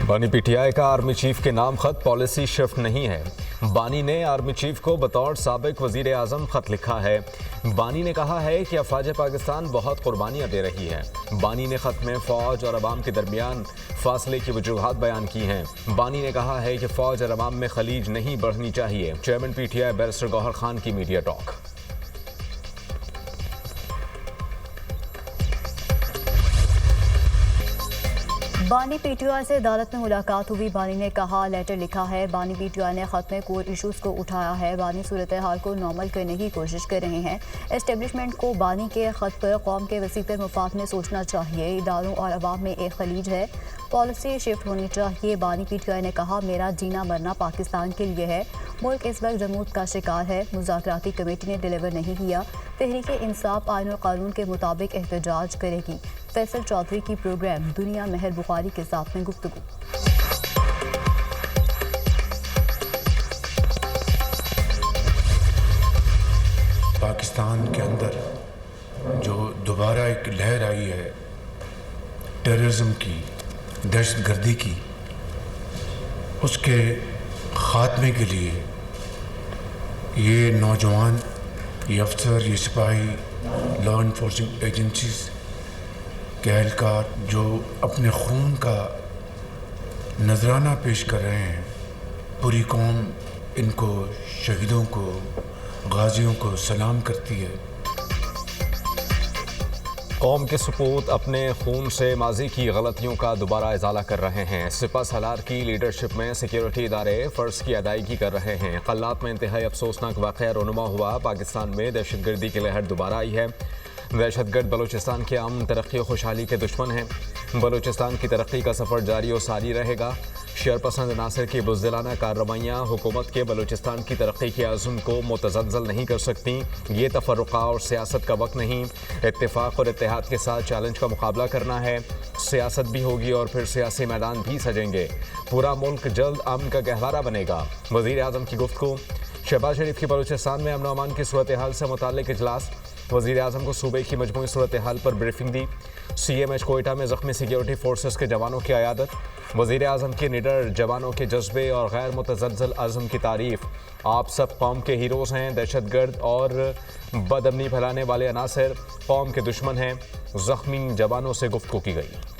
बानी पीटीआई का army chief के नाम खत पॉलिसी शिफ्ट नहीं है। बानी ने आर्मी चीफ को बतौर साबिक वजीर आजम खत लिखा है। बानी ने कहा है कि अफवाज पाकिस्तान बहुत कुर्बानियां दे रही है। बानी ने खत में फौज और अवाम के दरमियान फासले की वजूहात बयान की हैं। बानी ने कहा है कि फौज और अवाम में खलीज नहीं बढ़नी चाहिए। Chairman PTI barrister Gauhar Khan की मीडिया टॉक। बानी पीटीआई से अदालत में मुलाकात हुई। बानी ने कहा, लेटर लिखा है। बानी पीटीआई ने खत में कोर इशूज़ को उठाया है। बानी सूरत हाल को नॉर्मल करने की कोशिश कर रहे हैं। एस्टेब्लिशमेंट को बानी के खत पर कौम के वसीतर मफाद में सोचना चाहिए। इदारों और अवाम में एक खलीज है, पॉलिसी शिफ्ट होनी चाहिए। बानी पीटीआई ने कहा, मेरा जीना मरना पाकिस्तान के लिए है। मुल्क इस वक्त जमूत का शिकार है। मुज़ाकराती कमेटी ने डिलीवर नहीं किया। तहरीक इंसाफ आईन और कानून के मुताबिक एहतजाज करेगी। फैसल चौधरी की प्रोग्राम दुनिया महर बुखारी के साथ में गुफ्तगू। पाकिस्तान के अंदर जो दोबारा एक लहर आई है टेररिज्म की, दहशतगर्दी की, उसके ख़ात्मे के लिए ये नौजवान, ये अफसर, ये सिपाही, लॉ इन्फोर्सिंग एजेंसीज के एहलकार जो अपने खून का नजराना पेश कर रहे हैं, पूरी कौम इनको, शहीदों को, गाजियों को सलाम करती है। कौम के सपूत अपने खून से माजी की गलतियों का दोबारा इजाला कर रहे हैं। सिपा सलार की लीडरशिप में सिक्योरिटी इदारे फ़र्ज की अदायगी कर रहे हैं। कल्लात में इंतहाई अफसोसनाक वाक़या रोनुमा हुआ। पाकिस्तान में दहशतगर्दी की लहर दोबारा आई है। दहशतगर्द बलूचिस्तान के अमन, तरक्की और खुशहाली के दुश्मन हैं। बलूचिस्तान की तरक्की का सफ़र जारी और सारी रहेगा। शरपसंद नासिर की बुज़दिलाना कार्रवाइयाँ हुकूमत के बलूचिस्तान की तरक्की के आज़म को मुतज़लज़ल नहीं कर सकती। ये तफ़र्रुक़ा और सियासत का वक्त नहीं, इत्तेफाक और इत्तेहाद के साथ चैलेंज का मुकाबला करना है। सियासत भी होगी और फिर सियासी मैदान भी सजेंगे। पूरा मुल्क जल्द अमन का गहवारा बनेगा। वज़ीर आज़म की गुफ्तगू। शहबाज शरीफ की बलूचिस्तान में अमन व अमान की सूरत हाल से मुताल्लिक़ इजलास। वज़ीर आज़म को सूबे की मजमूई सूरत हाल पर ब्रीफिंग दी। CMH कोयटा में ज़ख्मी सिक्योरिटी फोर्सेस के जवानों की अयादत। वज़ीर आज़म के निडर जवानों के जज्बे और गैर मुतज़लज़ल अज़्म की तारीफ़। आप सब कौम के हीरोज़ हैं। दहशतगर्द और बदअमनी फैलाने वाले अनासर कौम के दुश्मन हैं। ज़ख्मी जवानों से गुफ्तगू की गई।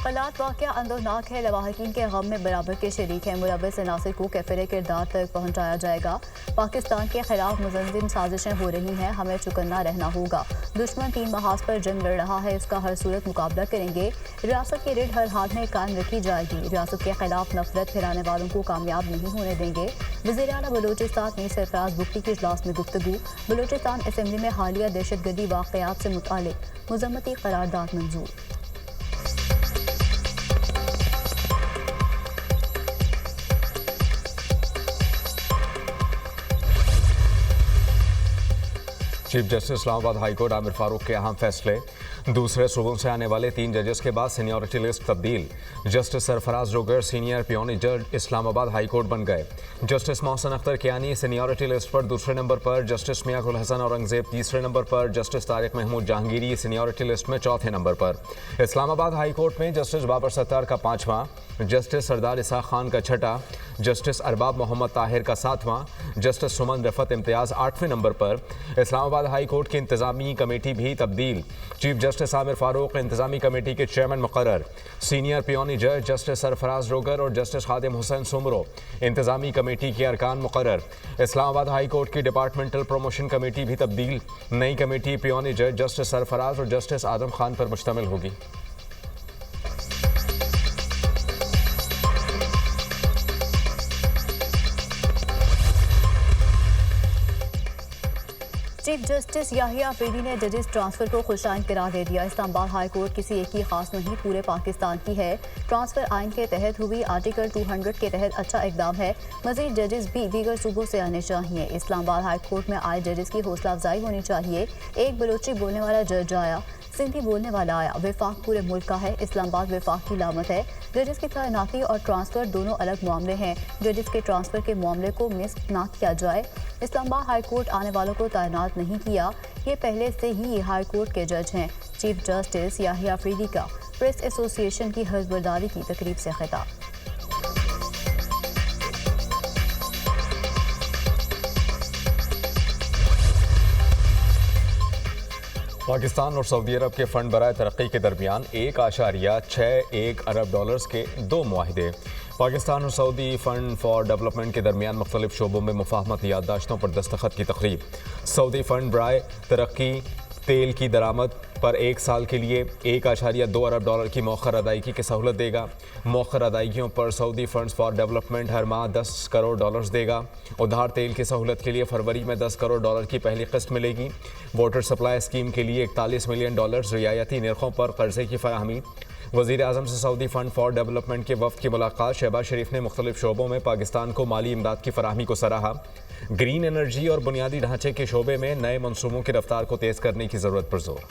कल्लात वाक़या अंदरनाक है। लवाहिकीन के गम में बराबर के शरीक हैं। मुलव्वस अनासिर को कैफिर किरदार तक पहुँचाया जाएगा। पाकिस्तान के खिलाफ मुज़म्मिम साजिशें हो रही हैं। हमें चौकन्ना रहना होगा। दुश्मन 3 महाज पर जंग लड़ रहा है। इसका हर सूरत मुकाबला करेंगे। रियासत की रीढ़ हर हाल में कायम रखी जाएगी। रियासत के खिलाफ नफरत फैलाने वालों को कामयाब नहीं होने देंगे। वज़ीर आला बलूचिस्तान मीर सरफराज बुगटी की इजलास में गुफ्तगू। बलूचिस्तान असम्बली में हालिया दहशतगर्दी वाक़यात से मुताल्लिक़ मुज़म्मती करारदाद मंजूर। Chief justice Islamabad high court Aamir Farooq के अहम फैसले। दूसरे सूबों से आने वाले 3 जजेस के बाद सीनियरिटी लिस्ट तब्दील। जस्टिस सरफराज रोगर सीनियर पियोनी जज इस्लामाबाद हाईकोर्ट बन गए। Justice Mohsin Akhtar Kayani seniority list पर दूसरे नंबर पर। जस्टिस मियां गुल हसन औरंगजेब तीसरे नंबर पर। Justice Tariq Mahmood Jahangiri seniority list में चौथे नंबर पर। इस्लामाबाद हाईकोर्ट में जस्टिस बाबर सत्तार का 5वां, जस्टिस सरदार इसाक खान का 6ठा, जस्टिस अरबाब मोहम्मद ताहिर का 7वां, जस्टिस सुमन रफत इम्तियाज़ 8वें नंबर पर। इस्लामाबाद हाई कोर्ट की इंतज़ामी कमेटी भी तब्दील। चीफ जस्टिस आमिर फारूक इंतज़ामी कमेटी के चेयरमैन मुकर्रर। सीनियर पियोनी जज जस्टिस सरफराज रोगर और जस्टिस खादिम हुसैन सुमरो इंतज़ामी कमेटी के अरकान मुकर्रर। इस्लामाबाद हाई कोर्ट की डिपार्टमेंटल प्रमोशन कमेटी भी तब्दील। नई कमेटी पियोनी जज जस्टिस सरफराज और जस्टिस आदम खान पर मुश्तमिल होगी। चीफ जस्टिस याहिया अफरीदी ने जजेस ट्रांसफर को खुशाइन करार दे दिया। इस्लामाबाद हाई कोर्ट किसी एक की खास नहीं, पूरे पाकिस्तान की है। ट्रांसफर आइन के तहत हुई, आर्टिकल 200 के तहत अच्छा इकदाम है। मजीद जजेस भी दीगर सूबों से आने चाहिए। इस्लामाबाद हाई कोर्ट में आए जजेस की हौसला अफजाई होनी चाहिए। एक बलोची बोलने वाला जज आया। सिंधी बोलने वाला आया। विफाक पूरे मुल्क का है, इस्लामाबाद विफाक की लामत है। जजेस की तैनाती और ट्रांसफ़र दोनों अलग मामले हैं। जजेस के ट्रांसफ़र के मामले को मिस ना किया जाए। इस्लामाबाद हाई कोर्ट आने वालों को तैनात नहीं किया, ये पहले से ही हाई कोर्ट के जज हैं। चीफ जस्टिस याहिया अफरीदी का प्रेस एसोसिएशन की हज़बरदारी की तकरीब से खिताब। पाकिस्तान और सऊदी अरब के फंड बराए तरक्की के दरमियान 1.61 अरब डॉलर्स के 2 मुआहिदे। पाकिस्तान और सऊदी फंड फॉर डेवलपमेंट के दरमियान मुख्तलिफ शोबों में मुफाहमती याददाश्तों पर दस्तखत की तकरीब। सऊदी फंड बराए तरक्की तेल की दरामद पर 1 साल के लिए 1.2 अरब डॉलर की मौखर अदायगी की सहूलत देगा। मौखर अदायगियों पर सऊदी फंड्स फॉर डेवलपमेंट हर माह 10 करोड़ डॉलर्स देगा। उधार तेल की सहूलत के लिए फरवरी में 10 करोड़ डॉलर की पहली किस्त मिलेगी। वाटर सप्लाई स्कीम के लिए 41 मिलियन डॉलर रियायती निर्खों पर कर्जे की फराहमी। वज़ीर आज़म से सऊदी फंड फॉर डेवलपमेंट के वफ़द की मुलाकात। शहबाज शरीफ ने मुख्तलिफ शोबों में पाकिस्तान को माली इमदाद की फराहमी को सराहा। ग्रीन एनर्जी और बुनियादी ढांचे के शोबे में नए मनसूबों की रफ्तार को तेज़ करने की ज़रूरत पर जोर।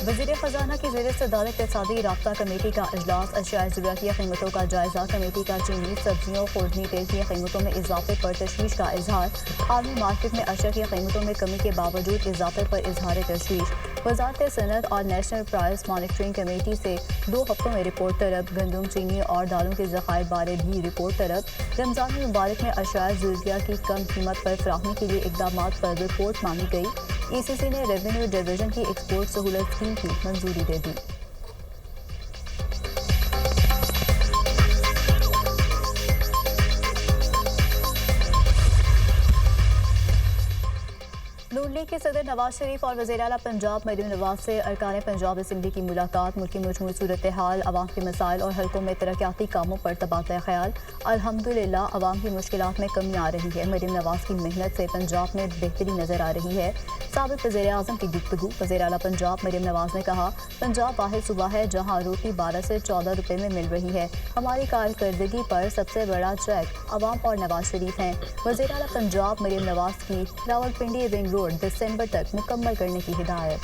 वज़ीर ख़ज़ाना की ज़ेर सदारत इक़्तिसादी राब्ता कमेटी का इजलास। अशियाए ज़रूरियाती कीमतों का जायज़ा। कमेटी का चीनी, सब्जियों, खुर्दनी तेल की कीमतों में इजाफे पर तशवीश का इजहार। आलमी मार्केट में अशिया की कीमतों में कमी के बावजूद इजाफे पर इजहार तशवीश। वज़ारत सनअत और नेशनल प्राइस मॉनिटरिंग कमेटी से 2 हफ्तों में रिपोर्ट तलब। गंदम, चीनी और दालों के ज़खायर बारे भी रिपोर्ट तलब। रमज़ान मुबारक में अशियाए ज़रूरिया की कम कीमत पर फराहमी के लिए इक़दामात पर रिपोर्ट मांगी गई। ECC ने रेवेन्यू डिवीजन की एक्सपोर्ट सहूलत स्कीम की मंजूरी दे दी। नून लीग के सदर नवाज शरीफ और वज़ीर आला पंजाब मरीम नवाज से अरकान पंजाब असम्बली की मुलाकात। मुल्क की मजमूई सूरत हाल, अवाम के मसाइल और हल्कों में तरक्याती कामों पर तबादला ख्याल। अल्हम्दुलिल्लाह अवाम की मुश्किलात में कमी आ रही है। मरीम नवाज की मेहनत से पंजाब में बेहतरी नजर आ रही है। साबिक़ वज़ीर आज़म की गुफ्तगू। वज़ीर आला पंजाब मरीम नवाज ने कहा, पंजाब वाहिद सूबा है जहाँ रोटी 12 से 14 रुपये में मिल रही है। हमारी कारकर्दगी पर सबसे बड़ा चेक अवाम और नवाज शरीफ हैं। वज़ीर आला पंजाब मरीम नवाज की रावलपिंडी रिंग रोड दिसंबर तक मुकम्मल करने की हिदायत।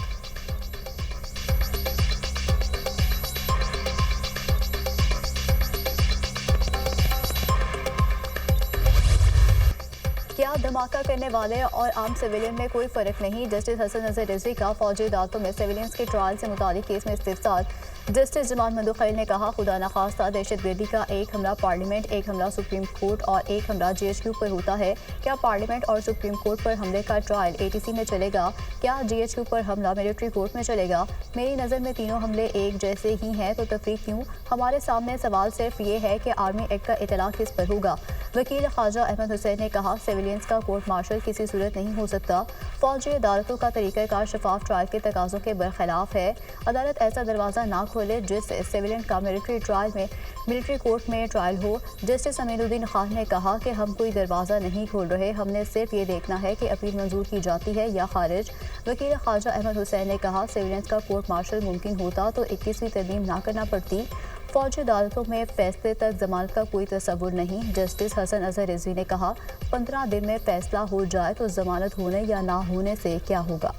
क्या धमाका करने वाले और आम सिविलियन में कोई फर्क नहीं। जस्टिस हसन नज़र रिजवी का फौजी अदालतों में सिविलियंस के ट्रायल से मुतालिक केस में इस्तिफसार। जस्टिस जमाल मंदुखैल ने कहा, खुदा न खास्ता दहशतगर्दी का एक हमला पार्लियामेंट, एक हमला सुप्रीम कोर्ट और एक हमला GHQ पर होता है। क्या पार्लियामेंट और सुप्रीम कोर्ट पर हमले का ट्रायल ATC में चलेगा? क्या GHQ पर हमला मिलिट्री कोर्ट में चलेगा? मेरी नज़र में तीनों हमले एक जैसे ही हैं, तो तफरीक क्यों? हमारे सामने सवाल सिर्फ ये है कि आर्मी एक्ट का इतला किस पर होगा। वकील ख्वाजा अहमद हुसैन ने कहा, सिविलियंस का कोर्ट मार्शल किसी सूरत नहीं हो सकता। फौजी अदालतों का तरीक़ाकार शफाफ ट्रायल के तकाज़ों के बरखिलाफ है। अदालत ऐसा दरवाज़ा ना खोले जिससे सिविलियन का मिलिट्री ट्रायल में मिलिट्री कोर्ट में ट्रायल हो। जस्टिस अमीनुद्दीन खान ने कहा कि हम कोई दरवाज़ा नहीं खोल रहे, हमने सिर्फ ये देखना है कि अपील मंजूर की जाती है या खारिज। वकील ख्वाजा अहमद हुसैन ने कहा, सिविलियंस का कोर्ट मार्शल मुमकिन होता तो 21वीं तरमीम ना करना पड़ती। फौजी अदालतों में फैसले तक जमानत का कोई तसव्वुर नहीं। जस्टिस हसन अजहर रिजवी ने कहा, 15 दिन में फैसला हो जाए तो जमानत होने या ना होने से क्या होगा।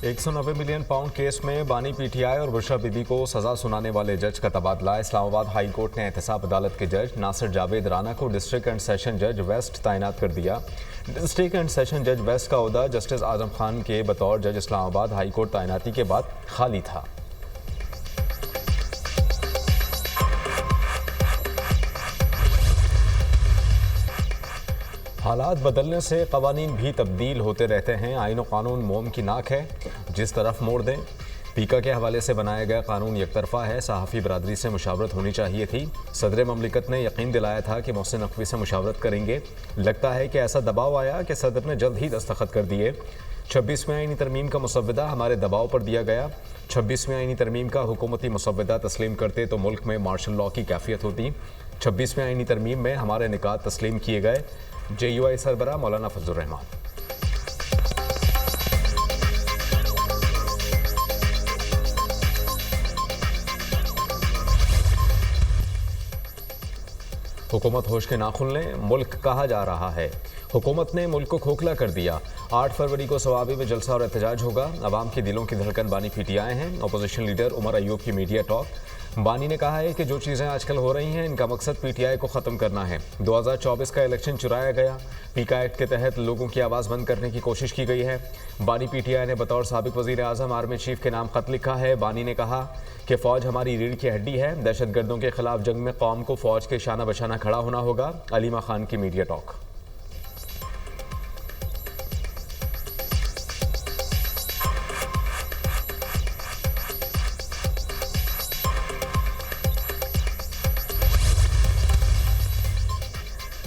£190 मिलियन केस में बानी PTI और बुशरा बीबी को सजा सुनाने वाले जज का तबादला। इस्लामाबाद हाई कोर्ट ने एहतसाब अदालत के जज नासिर जावेद राना को डिस्ट्रिक्ट एंड सेशन जज वेस्ट तैनात कर दिया। डिस्ट्रिक्ट एंड सेशन जज वेस्ट का ओहदा जस्टिस आजम खान के बतौर जज इस्लामाबाद हाई कोर्ट तैनाती के बाद खाली था। हालात बदलने से कवानीन भी तब्दील होते रहते हैं। आईन व कानून मोम की नाक है, जिस तरफ मोड़ दें। पीका के हवाले से बनाया गया कानून एक तरफा है। सहाफ़ी बरादरी से मुशावरत होनी चाहिए थी। सदर ममलिकत ने यकीन दिलाया था कि मोहसिन नकवी से मुशावरत करेंगे। लगता है कि ऐसा दबाव आया कि सदर ने जल्द ही दस्तखत कर दिए। 26वें आईनी तरमीम का मुसव्वदा हमारे दबाव पर दिया गया। 26वें आईनी तरमीम का हुकूमती मुसव्वदा तस्लीम करते तो मुल्क में मार्शल लॉ की कैफियत होती। 26वें आईनी तरमीम में हमारे निकात तस्लीम किए गए। JUI सरबराह मौलाना फजलुर रहमान। हुकूमत होश के नाखुन लें, मुल्क कहा जा रहा है। हुकूमत ने मुल्क को खोखला कर दिया। 8 फरवरी को सवाबी में जलसा और एहतजाज होगा। अवाम के दिलों की धड़कन बानी PTI हैं। अपोजिशन लीडर उमर अयूब की मीडिया टॉक। बानी ने कहा है कि जो चीज़ें आजकल हो रही हैं, इनका मकसद PTI को ख़त्म करना है। 2024 का इलेक्शन चुराया गया। पीका एक्ट के तहत लोगों की आवाज़ बंद करने की कोशिश की गई है। बानी PTI ने बतौर साबिक वज़ीर आज़म आर्मी चीफ के नाम ख़त लिखा है। बानी ने कहा कि फ़ौज हमारी रीढ़ की हड्डी है। दहशतगर्दों के खिलाफ जंग में कौम को फ़ौज के शाना बशाना खड़ा होना होगा। अलीमा खान की मीडिया टॉक।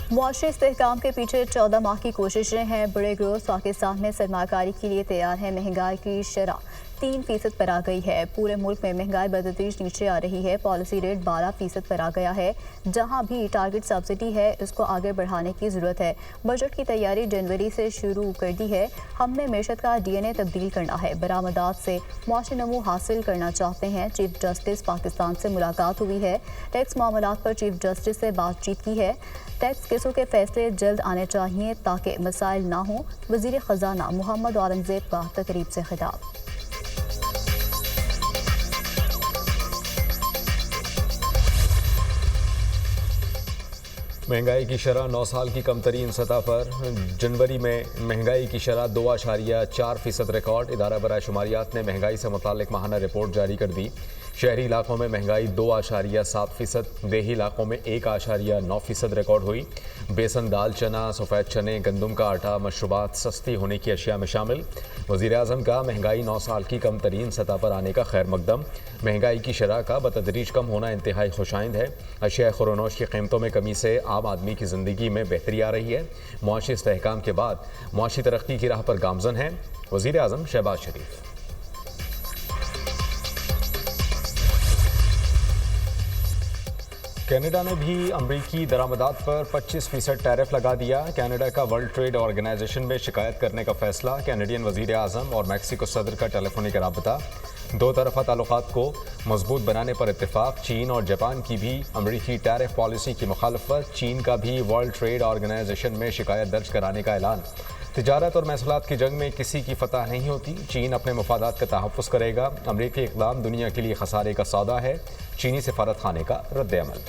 मुआशरी इस्तेहकाम के पीछे 14 माह की कोशिशें हैं। बड़े ग्रोह पाकिस्तान में सरमाकारी के लिए तैयार है। महंगाई की शरह 3% पर आ गई है। पूरे मुल्क में महंगाई बतदरीज नीचे आ रही है। पॉलिसी रेट 12% पर आ गया है। जहां भी टारगेट सब्सिडी है, इसको आगे बढ़ाने की ज़रूरत है। बजट की तैयारी जनवरी से शुरू कर दी है। हमने मैशत का DNA तब्दील करना है। बरामदात से मुआशी नमू हासिल करना चाहते हैं। चीफ जस्टिस पाकिस्तान से मुलाकात हुई है। टैक्स मामलात पर चीफ जस्टिस से बातचीत की है। टैक्स केसों के फैसले जल्द आने चाहिए ताकि मसाइल ना हों। वज़ीर ख़जाना मोहम्मद औरंगज़ेब का तकरीब से खिताब। महंगाई की शरह 9 साल की कम तरीन सतह पर। जनवरी में महंगाई की शरह 2.4% रिकॉर्ड। इदारा बराए शुमारियात ने महंगाई से मुतालिक माहाना रिपोर्ट जारी कर दी। शहरी इलाकों में महंगाई 2.7%, देही इलाकों में 1.9% रिकॉर्ड हुई। बेसन, दाल, चना, सफ़ेद चने, गंदम का आटा, मशरूबात सस्ती होने की अशिया में शामिल। वज़ीर आज़म का महंगाई 9 साल की कम तरीन सतह पर आने का खैर मकदम। महंगाई की शरह का बतदरीज कम होना इंतहाई खुशाइंद है। अशिया खुरोनोश की कीमतों में कमी से आम आदमी की ज़िंदगी में बेहतरी आ रही है। मुआशी इस्तेहकाम के बाद मुआशी तरक्की की राह पर गामज़न है वज़ीर आज़म शहबाज शरीफ। कनाडा ने भी अमरीकी दरामदात पर 25% टैरिफ लगा दिया। कनाडा का वर्ल्ड ट्रेड ऑर्गेनाइजेशन में शिकायत करने का फैसला। कैनेडियन वज़ीर आज़म और मैक्सिको सदर का टेलीफोनिक राबता। दो तरफ़ा ताल्लुकात को मजबूत बनाने पर इत्तेफाक। चीन और जापान की भी अमरीकी टैरिफ पॉलिसी की मुखालफत। चीन का भी वर्ल्ड ट्रेड ऑर्गेनाइजेशन में शिकायत दर्ज कराने का ऐलान। तिजारत और महसूलात की जंग में किसी की फतह नहीं होती। चीन अपने मफादात का तहफ़्फ़ुज़ करेगा। अमरीकी इक़दाम दुनिया के लिए खसारे का सौदा है। चीनी सफारत खाने का रद्द अमल।